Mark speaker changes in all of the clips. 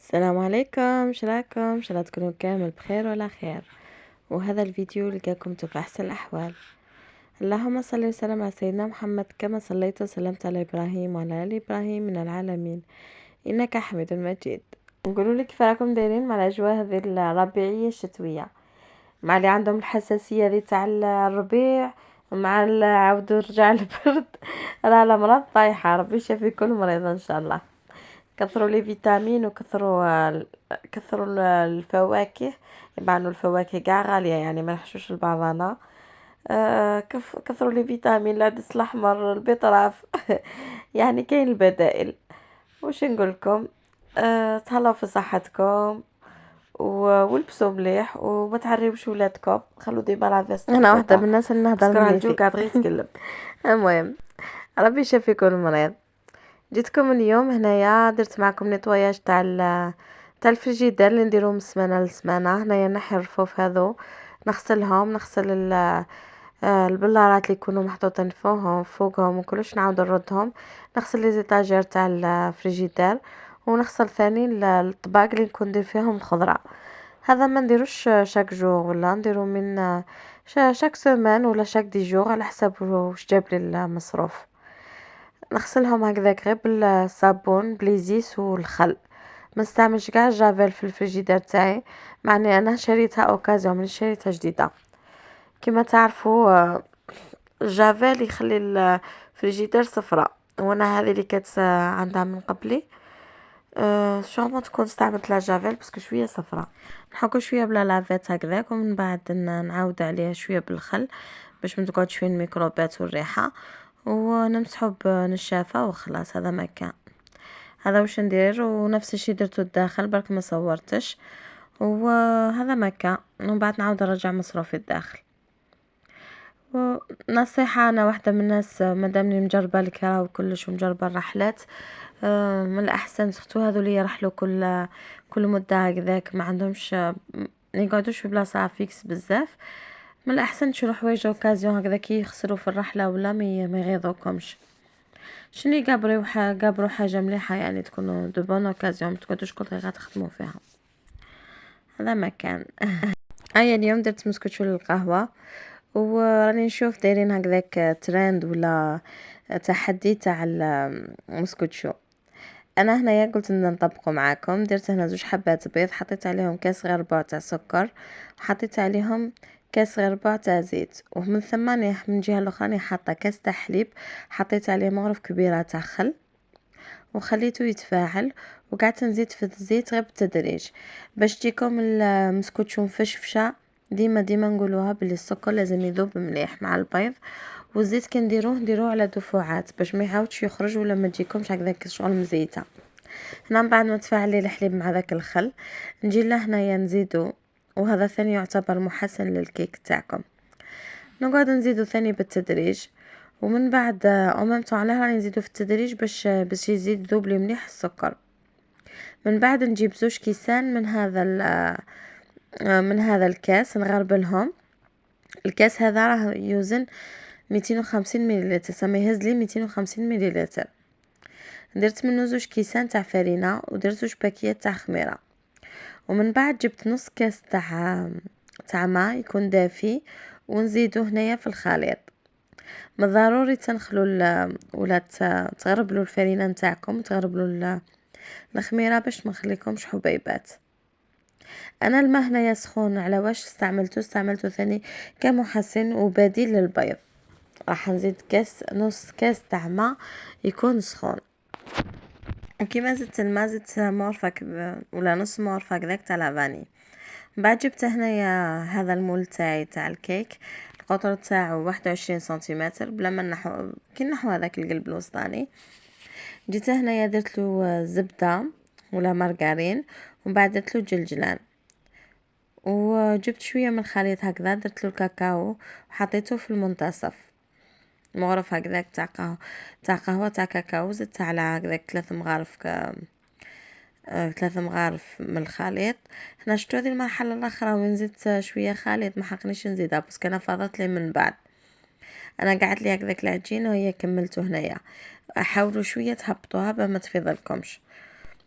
Speaker 1: السلام عليكم، شراكم ان شاء الله تكونوا كامل بخير وعلى خير. وهذا الفيديو لقاكم في احسن الاحوال. اللهم صل وسلم على سيدنا محمد كما صليت وسلمت على ابراهيم وعلى ال ابراهيم من العالمين انك حميد مجيد. نقولوا لك كيف راكم دايرين مع الاجواء هذه الربيعيه الشتويه، مع اللي عندهم الحساسيه دي تاع الربيع، مع عاود رجع البرد. راه الامراض طايحه، ربي يشفي كل مريض ان شاء الله. كثروا لي فيتامين كثروا الفواكه. مع انه الفواكه كاع غاليه، يعني ما نحشوش لبعضنا. كثروا لي فيتامين، العدس الاحمر، البطراف. يعني كاين البدائل. واش نقول لكم؟ تهلاو في صحتكم ولبسوا مليح وما تعريوش ولادكم، خلوا ديما لافيس. انا واحده من الناس اللي نهضر
Speaker 2: باسكو راه
Speaker 1: مليح
Speaker 2: الجو قاعد غير يتقلب.
Speaker 1: المهم، ربي يشفي كل مريض. جيتكم اليوم هنايا درت معكم نيطواياج تاع الفريجيدير اللي نديروه من سمانه لسمانه. هنايا نحي الرفوف هذو، نغسلهم، نغسل البلارات اللي يكونوا محطوطين فوقهم وكلش، نعاود نردهم. نغسل لي زيتاجير تاع الفريجيدير، ونغسل ثاني الطباق اللي نكون ندير فيهم الخضره. هذا ما نديروش شاك جور، ولا نديرو من شاك سيمين ولا شاك دي جور على حسب واش جاب لي المصروف. نغسلهم هكذاك غير بالصابون بليزيس والخل. ما نستعملش كاع جافيل في الفريجيدير تاعي، معني انا شريتها اوكازيون، من شريتها جديده. كما تعرفوا، الجافيل يخلي الفريجيدير صفراء، وانا هذه اللي كانت عندها من قبلي. شو ما تكون استعملت لا جافيل باسكو شويه صفراء. نحكو شويه بلا لافيت هكذاك، ومن بعد نعاود عليها شويه بالخل باش ما تقعدش فيه الميكروبات والريحه، ونمسحو بنشافه وخلاص. هذا ما كان، هذا واش ندير. ونفس الشيء درته الداخل، برك ما صورتش. وهذا ما كان، ومن بعد نعاود نرجع مصروفي الداخل. ونصيحة، أنا واحدة من الناس مادامني مجربة الكرا وكلش ومجربة الرحلات، من الأحسن سختو هذو اللي يرحلوا كل مدة هكذاك، ما عندهمش يقعدوش في بلاصة فيكس بزاف. من الأحسن تشرو حوايج اوكازيون هكذاك يخسروا في الرحلة، ولا ما يغيظوكمش. شني قابروا حاجة مليحة، يعني تكونوا دو بون اوكازيون، ما تقعدوش كل دقيقة تخدموا فيها. هذا ما كان. اليوم درت مسكوتشو للقهوة، وراني نشوف دايرين هكذاك ترند ولا تحدي تاع المسكوتشو. انا هنايا قلت ان نطبقه معاكم. درت هنا 2 حبات بيض، حطيت عليهم كاس غير ربع تاع سكر، وحطيت عليهم كاس غير ربع تاع زيت، ومن ثم من جهه الاخرى حاطه كاس تاع حليب، حطيت عليه مغرف كبيره تاع خل، وخليته يتفاعل. وقعدت نزيد في الزيت غير بالتدريج باش تجيكم المسكوتشو مفشفشه. ديما نقولوها بلي السكر لازم يذوب مليح مع البيض، والزيت نديروه على دفعات باش ما يعاودش يخرج، ولا ما تجيكمش هكذاك شغل مزيته. هنا من بعد ما تفاعلي الحليب مع ذاك الخل، نجي هنايا نزيدو، وهذا ثاني يعتبر محسن للكيك تاعكم. نقعد نزيدو ثاني بالتدريج، ومن بعد اوميمتو على راني نزيدو في التدريج باش يزيد ذوب لي مليح السكر. من بعد نجيب 2 كيسان من هذا الكاس، نغربلهم. الكاس هذا راه يوزن 250 مليلتر، سما يهز لي 250 مليلتر. درت منه 2 كيسان تاع فرينه، ودرت 2 باكيات تاع خميره. ومن بعد جبت نص كاس تاع ماء يكون دافي، ونزيدو هنايا في الخليط. من ضروري تنخلو ولا تغربلوا الفرينه نتاعكم، تغربلوا الخميره باش ما نخليكمش حبيبات. انا الماء هنايا سخون، على واش استعملته ثاني كمحسن وبديل للبيض. راح نزيد نص كاس تاع ماء يكون سخون. كيما زدت الماء زدت مورفك ولا نص مورفك ذاك تاع لافاني. بعد جبت هنايا هذا المول تاعي تاع الكيك، القطر تاعو 21 سنتيمتر، بلا ما نحو هذاك القلب الوسطاني. جيت هنايا درت له زبده ولا مارغرين، ومن بعد درت له جلجلان، وجبت شويه من الخليط هكذا، درت له الكاكاو وحطيته في المنتصف. مغرف هكذاك تاع قهوه تاع كاكاو، زدت على هكذاك 3 مغارف 3 مغارف من الخليط. هنا شفتوا هذه المرحله الاخرى وين زدت شويه خليط، ما حقنيش نزيدها بس كان فاضت لي من بعد. انا قعدت لي هكذاك العجين وهي كملته هنايا. حاولوا شويه تهبطوها ما تفيض لكمش.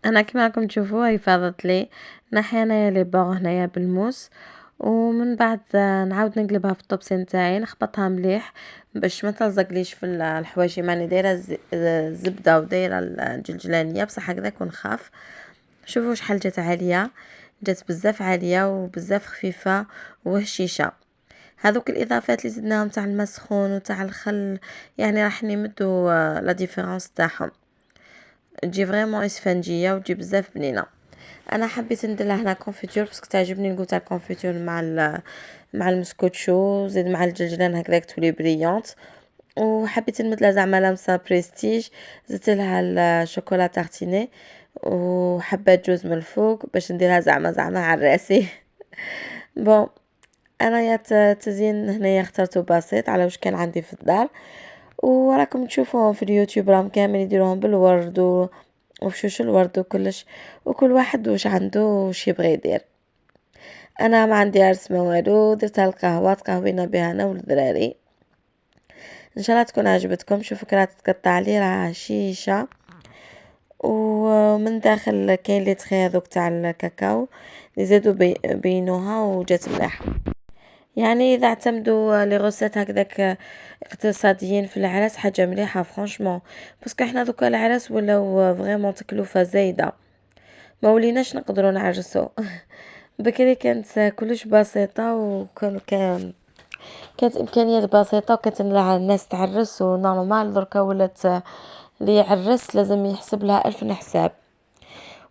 Speaker 1: انا كما راكم تشوفوا هي فاضت لي. نحي انايا لي بور هنايا بالموس، ومن بعد نعاود نقلبها في الطبسي نتاعي، نخبطها مليح باش ما تلزقليش في الحوايج. ماني دايره الزبده ودايره الجلجلانيه بصح هكذاك ونخاف. شوفوا شحال جات عاليه، جات بزاف عاليه وبزاف خفيفه وهشيشه. هذوك الاضافات اللي زدناهم تاع الماء سخون وتاع الخل يعني راح نمدوا لا ديفيرونس تاعهم، تجي فريمون اسفنجيه وتجي بزاف بنينه. انا حبيت ندير لها هنا كونفيتور باسكو تعجبني الكو تاع الكونفيتور مع المسكوتشو، زيد مع الجلجلان هكذاك تولي بريونط. وحبيت نمد لها زعما لمسه بريستيج، زدت لها الشوكولا تارتيني وحبه جوز من الفوق باش نديرها زعما على راسي. بون انا يا تزيين هنايا اخترته بسيط على واش كان عندي في الدار، وراكم تشوفوهم في اليوتيوب راهم كامل يديروهم بالورد وفشوش الورد وكلش، وكل واحد واش عنده واش يبغي يدير. انا ما عندي عرس ما والو، درتها القهوه تقهوينا بها انا والدراري. ان شاء الله تكون عجبتكم. شوفوا كرا تتقطع لي راها شيشه، ومن داخل كاين لي تخي هذوك تاع الكاكاو اللي زادوا بينوها وجات مليحه. يعني اذا اعتمدوا لي غوسيت هكذاك اقتصاديين في العراس حاجه مليحه فرانشمون، باسكو احنا دوكا العراس ولاو فريمون تكلفه زايده، ما وليناش نقدروا نعرسوا. بكري كانت كلش بسيطه كانت امكانيات بسيطه وكانت الناس تعرس ونورمال. دركا ولات اللي يعرس لازم يحسب لها 1000 حساب،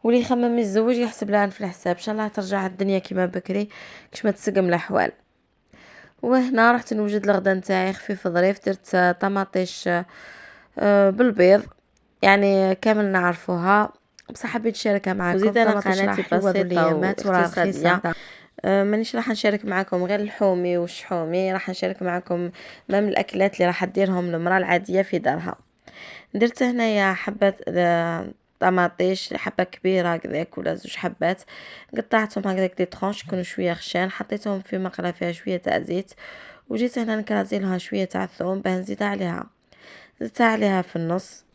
Speaker 1: واللي يخمم يتزوج يحسب لها 1000 حساب. ان شاء الله ترجع الدنيا كيما بكري كش ما تسقم الاحوال. وهنا رحت نوجد الغدا نتاعي خفيف ظريف. درت طماطيش بالبيض يعني كامل نعرفوها، بصح حبيت نشاركها معكم. وزيد انا قناتي بسيطه واقتصاديه، مانيش راح نشارك معكم غير الحومي والشحومي، راح نشارك معكم مام الاكلات اللي راح ديرهم المراه العاديه في دارها. درت هنايا حبه طماطيش، حبه كبيره هكذاك ولا 2 حبات، قطعتهم هكذاك دي طرونش يكونوا شويه خشان، حطيتهم في مقله فيها شويه تاع زيت، وجيت هنا نكرازي لها شويه تاع الثوم باه نزيدها عليها، زدتها عليها في النص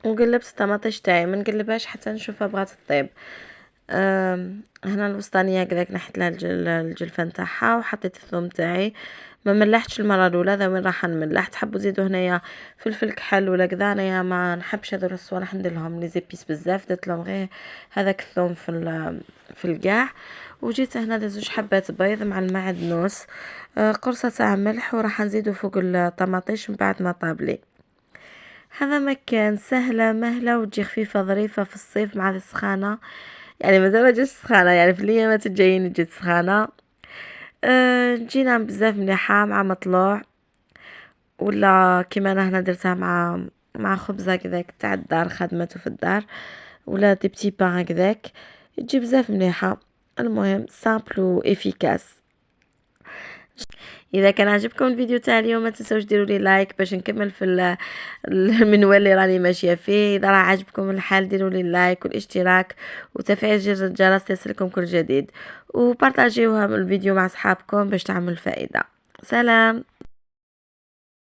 Speaker 1: وقلبت الطماطيش تاعي. ما نقلبهاش حتى نشوفها بغات تطيب. هنا الوسطانيه هكذاك نحيت لها الجلفه نتاعها وحطيت الثوم تاعي. ما ملحتش المره الاولى، ذا وين راح نملح. تحبوا زيدوا هنايا فلفل كحل ولا كذا، انايا ما نحبش هذو الصوالح ندير لهم لي زيبيس بزاف، درت لهم غير هذاك الثوم في القاع. وجيت هنا 2 حبات بيض مع المعدنوس، قرصه تاع ملح، وراح نزيدو فوق الطماطيش من بعد ما طابلي. هذا مكان سهله مهله وتجي خفيفه ظريفه في الصيف مع السخانه، يعني مازال ما جاتش سخانه، يعني في الايامات الجايين جات سخانه. جينا بزاف مليحه مع مطلوع، ولا كيما انا هنا درتها مع خبز هكذاك تاع الدار خدمته في الدار، ولا دي بتي بان هكذاك تجي بزاف مليحه. المهم سامبل وافيكاس. اذا كان عجبكم الفيديو تاع اليوم ما تنسوش ديروا لي لايك باش نكمل في المنوال اللي راني ماشيه فيه. اذا راه عجبكم الحال ديروا لي اللايك والاشتراك وتفعيل زر الجرس ليصلكم كل جديد، وبارطاجيوها الفيديو مع اصحابكم باش تعمل فائده. سلام.